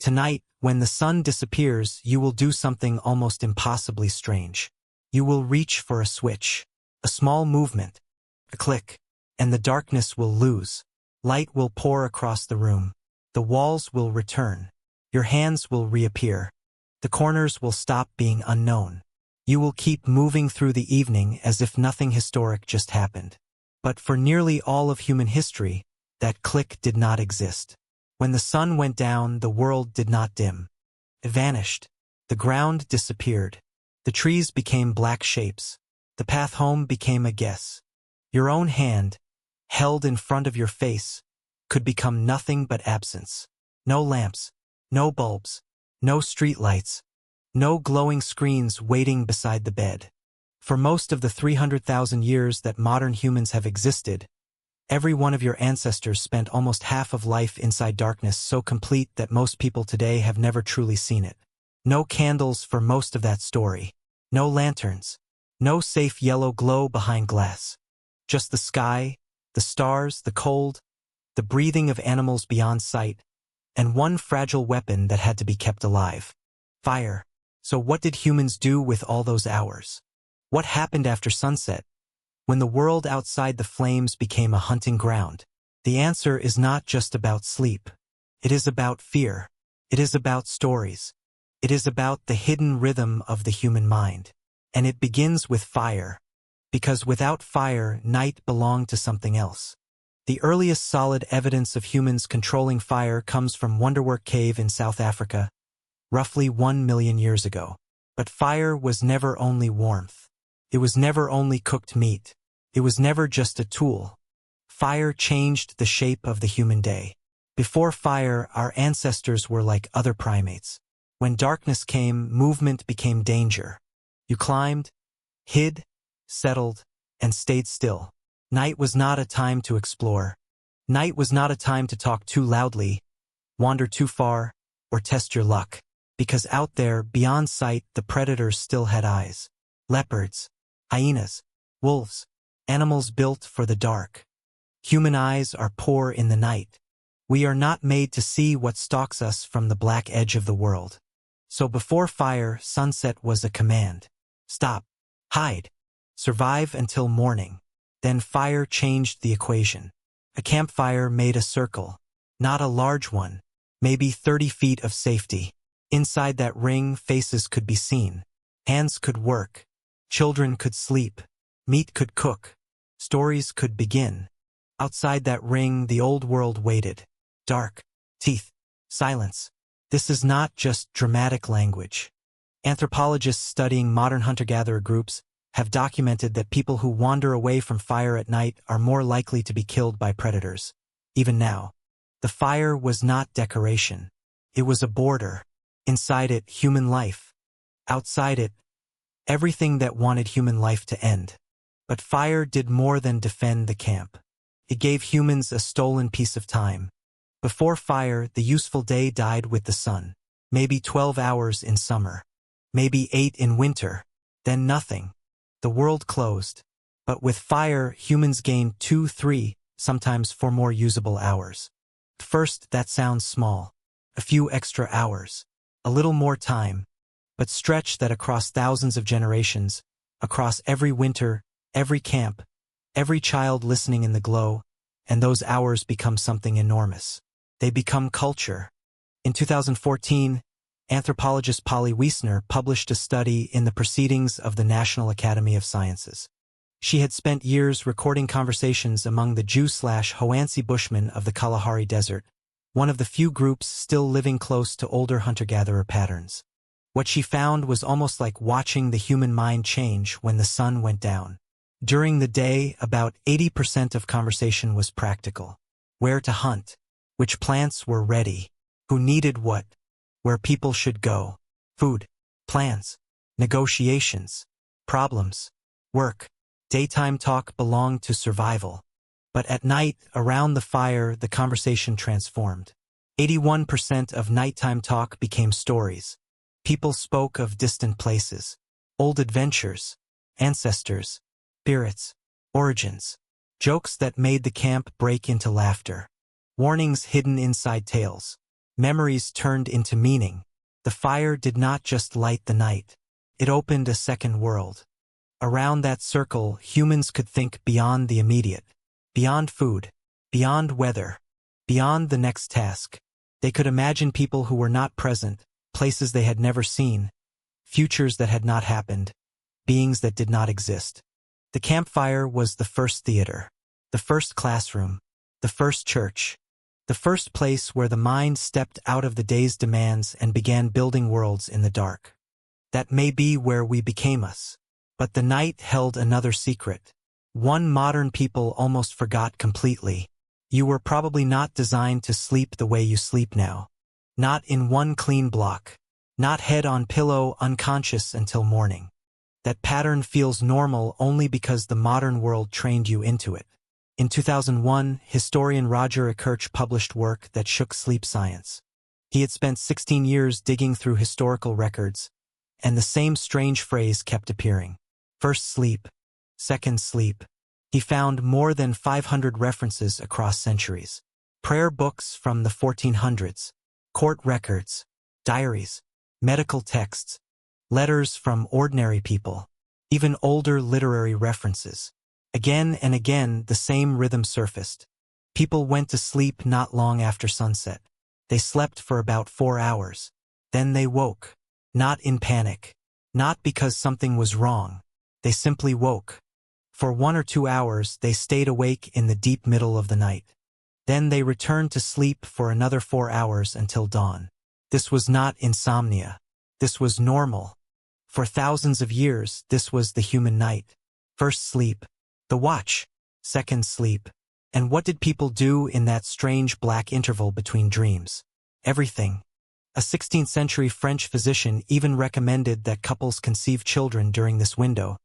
Tonight, when the sun disappears, you will do something almost impossibly strange. You will reach for a switch, a small movement, a click, and the darkness will lose. Light will pour across the room. The walls will return. Your hands will reappear. The corners will stop being unknown. You will keep moving through the evening as if nothing historic just happened. But for nearly all of human history, that click did not exist. When the sun went down, the world did not dim. It vanished. The ground disappeared. The trees became black shapes. The path home became a guess. Your own hand, held in front of your face, could become nothing but absence. No lamps, no bulbs, no streetlights, no glowing screens waiting beside the bed. For most of the 300,000 years that modern humans have existed, every one of your ancestors spent almost half of life inside darkness so complete that most people today have never truly seen it. No candles for most of that story. No lanterns. No safe yellow glow behind glass. Just the sky, the stars, the cold, the breathing of animals beyond sight, and one fragile weapon that had to be kept alive. Fire. So what did humans do with all those hours? What happened after sunset, when the world outside the flames became a hunting ground? The answer is not just about sleep. It is about fear. It is about stories. It is about the hidden rhythm of the human mind. And it begins with fire. Because without fire, night belonged to something else. The earliest solid evidence of humans controlling fire comes from Wonderwork Cave in South Africa, roughly 1 million years ago. But fire was never only warmth. It was never only cooked meat. It was never just a tool. Fire changed the shape of the human day. Before fire, our ancestors were like other primates. When darkness came, movement became danger. You climbed, hid, settled, and stayed still. Night was not a time to explore. Night was not a time to talk too loudly, wander too far, or test your luck. Because out there, beyond sight, the predators still had eyes. Leopards, hyenas, wolves, animals built for the dark. Human eyes are poor in the night. We are not made to see what stalks us from the black edge of the world. So before fire, sunset was a command. Stop. Hide. Survive until morning. Then fire changed the equation. A campfire made a circle. Not a large one. Maybe 30 feet of safety. Inside that ring, faces could be seen. Hands could work. Children could sleep. Meat could cook. Stories could begin. Outside that ring, the old world waited. Dark. Teeth. Silence. This is not just dramatic language. Anthropologists studying modern hunter-gatherer groups have documented that people who wander away from fire at night are more likely to be killed by predators. Even now, the fire was not decoration. It was a border. Inside it, human life. Outside it, everything that wanted human life to end. But fire did more than defend the camp. It gave humans a stolen piece of time. Before fire, the useful day died with the sun. Maybe 12 hours in summer. Maybe 8 in winter. Then nothing. The world closed. But with fire, humans gained 2, 3, sometimes 4 more usable hours. First, that sounds small. A few extra hours. A little more time. But stretch that across thousands of generations, across every winter, every camp, every child listening in the glow, and those hours become something enormous. They become culture. In 2014, anthropologist Polly Wiesner published a study in the Proceedings of the National Academy of Sciences. She had spent years recording conversations among the Jew/Hoansi Bushmen of the Kalahari Desert, one of the few groups still living close to older hunter-gatherer patterns. What she found was almost like watching the human mind change when the sun went down. During the day, about 80% of conversation was practical. Where to hunt, which plants were ready, who needed what, where people should go, food, plans, negotiations, problems, work. Daytime talk belonged to survival. But at night, around the fire, the conversation transformed. 81% of nighttime talk became stories. People spoke of distant places, old adventures, ancestors, spirits, origins, jokes that made the camp break into laughter, warnings hidden inside tales. Memories turned into meaning. The fire did not just light the night. It opened a second world. Around that circle, humans could think beyond the immediate, beyond food, beyond weather, beyond the next task. They could imagine people who were not present, places they had never seen, futures that had not happened, beings that did not exist. The campfire was the first theater, the first classroom, the first church, the first place where the mind stepped out of the day's demands and began building worlds in the dark. That may be where we became us. But the night held another secret. One modern people almost forgot completely. You were probably not designed to sleep the way you sleep now. Not in one clean block. Not head on pillow, unconscious until morning. That pattern feels normal only because the modern world trained you into it. In 2001, historian Roger Ekirch published work that shook sleep science. He had spent 16 years digging through historical records, and the same strange phrase kept appearing. First sleep, second sleep. He found more than 500 references across centuries. Prayer books from the 1400s, court records, diaries, medical texts, letters from ordinary people, even older literary references. Again and again, the same rhythm surfaced. People went to sleep not long after sunset. They slept for about 4 hours. Then they woke. Not in panic. Not because something was wrong. They simply woke. For 1 or 2 hours, they stayed awake in the deep middle of the night. Then they returned to sleep for another 4 hours until dawn. This was not insomnia. This was normal. For thousands of years, this was the human night. First sleep. The watch. Second sleep. And what did people do in that strange black interval between dreams? Everything. A 16th century French physician even recommended that couples conceive children during this window,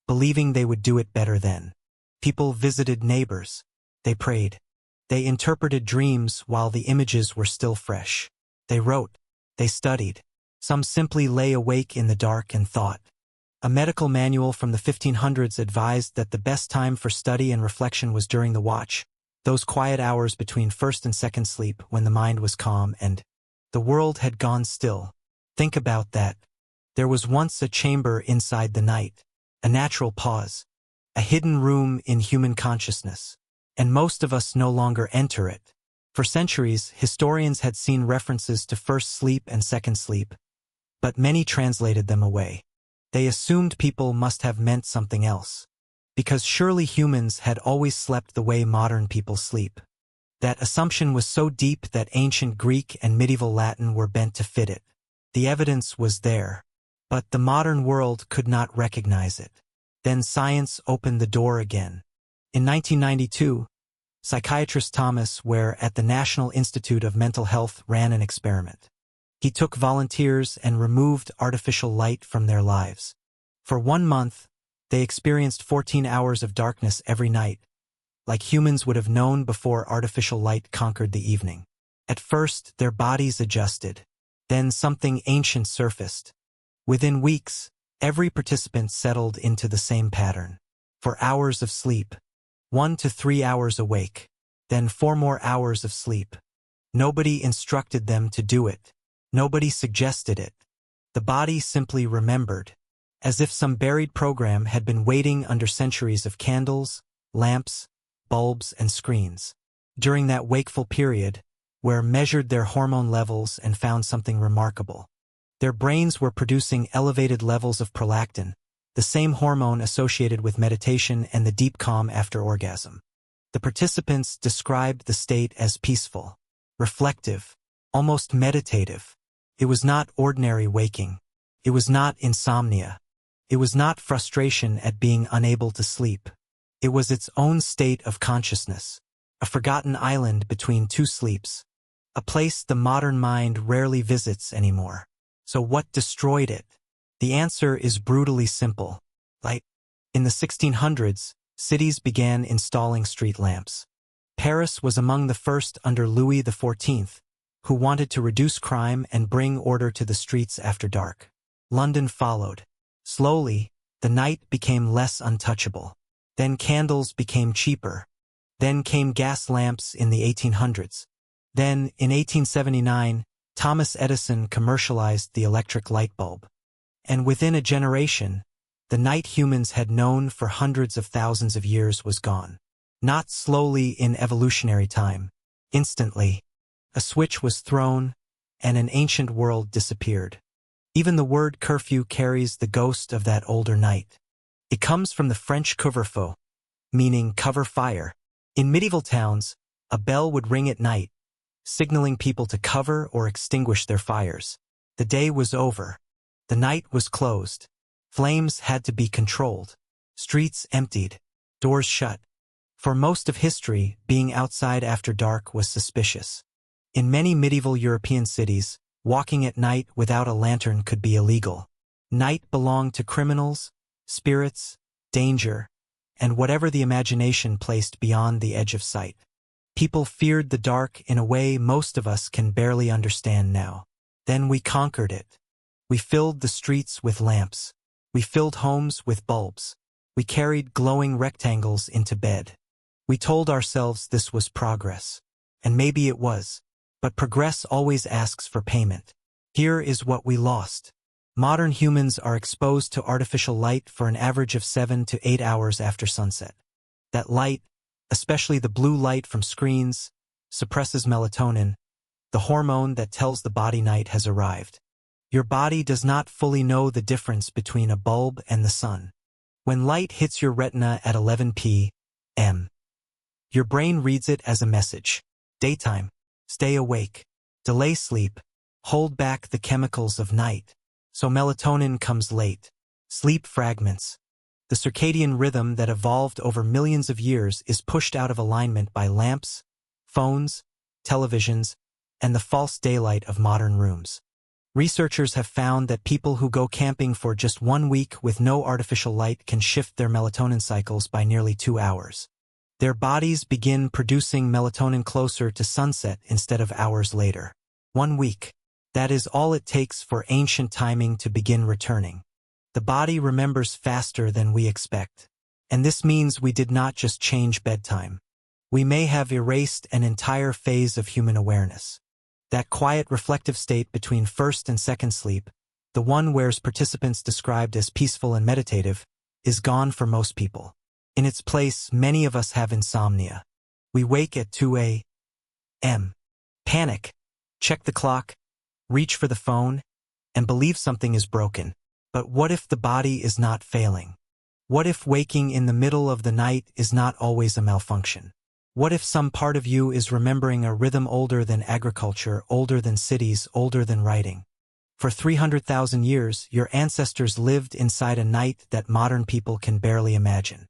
believing they would do it better then. People visited neighbors. They prayed. They interpreted dreams while the images were still fresh. They wrote. They studied. Some simply lay awake in the dark and thought. A medical manual from the 1500s advised that the best time for study and reflection was during the watch, those quiet hours between first and second sleep when the mind was calm and the world had gone still. Think about that. There was once a chamber inside the night. A natural pause, a hidden room in human consciousness, and most of us no longer enter it. For centuries, historians had seen references to first sleep and second sleep, but many translated them away. They assumed people must have meant something else, because surely humans had always slept the way modern people sleep. That assumption was so deep that ancient Greek and medieval Latin were bent to fit it. The evidence was there. But the modern world could not recognize it. Then science opened the door again. In 1992, psychiatrist Thomas Ware at the National Institute of Mental Health ran an experiment. He took volunteers and removed artificial light from their lives. For 1 month, they experienced 14 hours of darkness every night, like humans would have known before artificial light conquered the evening. At first, their bodies adjusted. Then something ancient surfaced. Within weeks, every participant settled into the same pattern. For hours of sleep, 1 to 3 hours awake, then 4 more hours of sleep. Nobody instructed them to do it. Nobody suggested it. The body simply remembered, as if some buried program had been waiting under centuries of candles, lamps, bulbs, and screens. During that wakeful period, Ware measured their hormone levels and found something remarkable. Their brains were producing elevated levels of prolactin, the same hormone associated with meditation and the deep calm after orgasm. The participants described the state as peaceful, reflective, almost meditative. It was not ordinary waking. It was not insomnia. It was not frustration at being unable to sleep. It was its own state of consciousness, a forgotten island between two sleeps, a place the modern mind rarely visits anymore. So what destroyed it? The answer is brutally simple. Light. In the 1600s, cities began installing street lamps. Paris was among the first under Louis XIV, who wanted to reduce crime and bring order to the streets after dark. London followed. Slowly, the night became less untouchable. Then candles became cheaper. Then came gas lamps in the 1800s. Then, in 1879, Thomas Edison commercialized the electric light bulb. And within a generation, the night humans had known for hundreds of thousands of years was gone. Not slowly in evolutionary time. Instantly, a switch was thrown, and an ancient world disappeared. Even the word curfew carries the ghost of that older night. It comes from the French couvre-feu, meaning cover fire. In medieval towns, a bell would ring at night, signaling people to cover or extinguish their fires. The day was over. The night was closed. Flames had to be controlled. Streets emptied. Doors shut. For most of history, being outside after dark was suspicious. In many medieval European cities, walking at night without a lantern could be illegal. Night belonged to criminals, spirits, danger, and whatever the imagination placed beyond the edge of sight. People feared the dark in a way most of us can barely understand now. Then we conquered it. We filled the streets with lamps. We filled homes with bulbs. We carried glowing rectangles into bed. We told ourselves this was progress. And maybe it was. But progress always asks for payment. Here is what we lost. Modern humans are exposed to artificial light for an average of 7 to 8 hours after sunset. That light, especially the blue light from screens, suppresses melatonin, the hormone that tells the body night has arrived. Your body does not fully know the difference between a bulb and the sun. When light hits your retina at 11 p.m., your brain reads it as a message. Daytime. Stay awake. Delay sleep. Hold back the chemicals of night. So melatonin comes late. Sleep fragments. The circadian rhythm that evolved over millions of years is pushed out of alignment by lamps, phones, televisions, and the false daylight of modern rooms. Researchers have found that people who go camping for just 1 week with no artificial light can shift their melatonin cycles by nearly 2 hours. Their bodies begin producing melatonin closer to sunset instead of hours later. 1 week. That is all it takes for ancient timing to begin returning. The body remembers faster than we expect. And this means we did not just change bedtime. We may have erased an entire phase of human awareness. That quiet reflective state between first and second sleep, the one where participants described as peaceful and meditative, is gone for most people. In its place, many of us have insomnia. We wake at 2 a.m. Panic. Check the clock. Reach for the phone. And believe something is broken. But what if the body is not failing? What if waking in the middle of the night is not always a malfunction? What if some part of you is remembering a rhythm older than agriculture, older than cities, older than writing? For 300,000 years, your ancestors lived inside a night that modern people can barely imagine.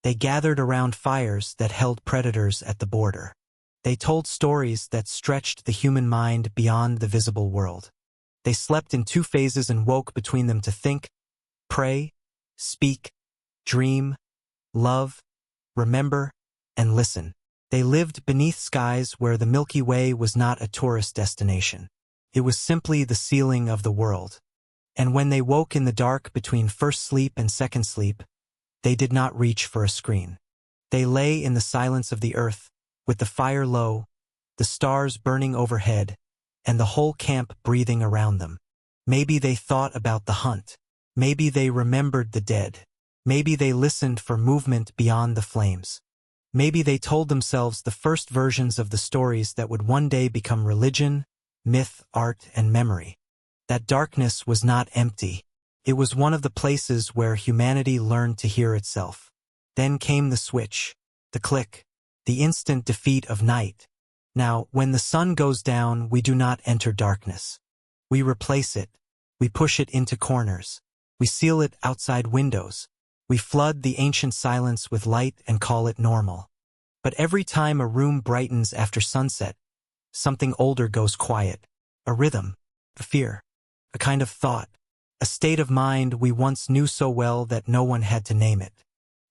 They gathered around fires that held predators at the border. They told stories that stretched the human mind beyond the visible world. They slept in 2 phases and woke between them to think, pray, speak, dream, love, remember, and listen. They lived beneath skies where the Milky Way was not a tourist destination. It was simply the ceiling of the world. And when they woke in the dark between first sleep and second sleep, they did not reach for a screen. They lay in the silence of the earth, with the fire low, the stars burning overhead, and the whole camp breathing around them. Maybe they thought about the hunt. Maybe they remembered the dead. Maybe they listened for movement beyond the flames. Maybe they told themselves the first versions of the stories that would one day become religion, myth, art, and memory. That darkness was not empty. It was one of the places where humanity learned to hear itself. Then came the switch, the click, the instant defeat of night. Now, when the sun goes down, we do not enter darkness. We replace it. We push it into corners. We seal it outside windows. We flood the ancient silence with light and call it normal. But every time a room brightens after sunset, something older goes quiet. A rhythm, a fear, a kind of thought, a state of mind we once knew so well that no one had to name it.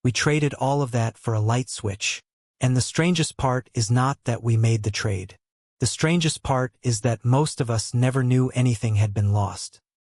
We traded all of that for a light switch. And the strangest part is not that we made the trade. The strangest part is that most of us never knew anything had been lost.